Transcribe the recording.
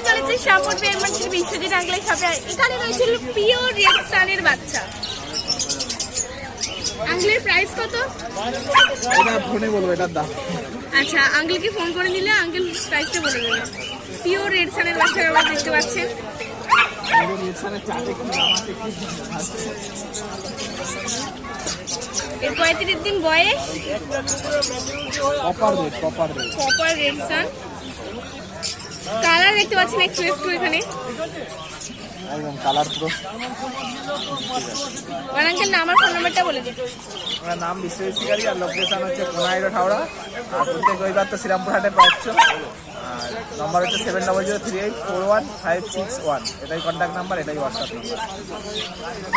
চলেছে শ্যামপুর বেলমার্কেট বিশ্বজিৎ আঙ্কেলের শপে। এখানে রয়েছে পিওর রেড সানের বাচ্চা। আঙ্কেলের প্রাইস কত? এটা ফোনে বলবো এটার দাম। আচ্ছা, আঙ্কেলকে ফোন করে নিলে আঙ্কেল প্রাইসটা বলে দেবে। পিওর রেড সানের বাচ্চা আপনারা দেখতে পাচ্ছেন। এর 35 দিন বয়স। কপার রেড সান কালার দেখতে পাচ্ছেন একটু একটু এখানে একদম কালার পুরো। আঙ্কেল আমার ফোন নাম্বারটা বলে দিন। আমার নাম বিশ্বজিৎ শিকারি আর লোকেশন হচ্ছে কোনাইরো হাওড়া। আর প্রত্যেক রবিবার তো শ্রীরামপুর হাটে পাচ্ছ। আর নম্বর হচ্ছে 7003841561। এটাই কন্ট্যাক্ট নাম্বার, এটাই হোয়াটসঅ্যাপ নাম্বার।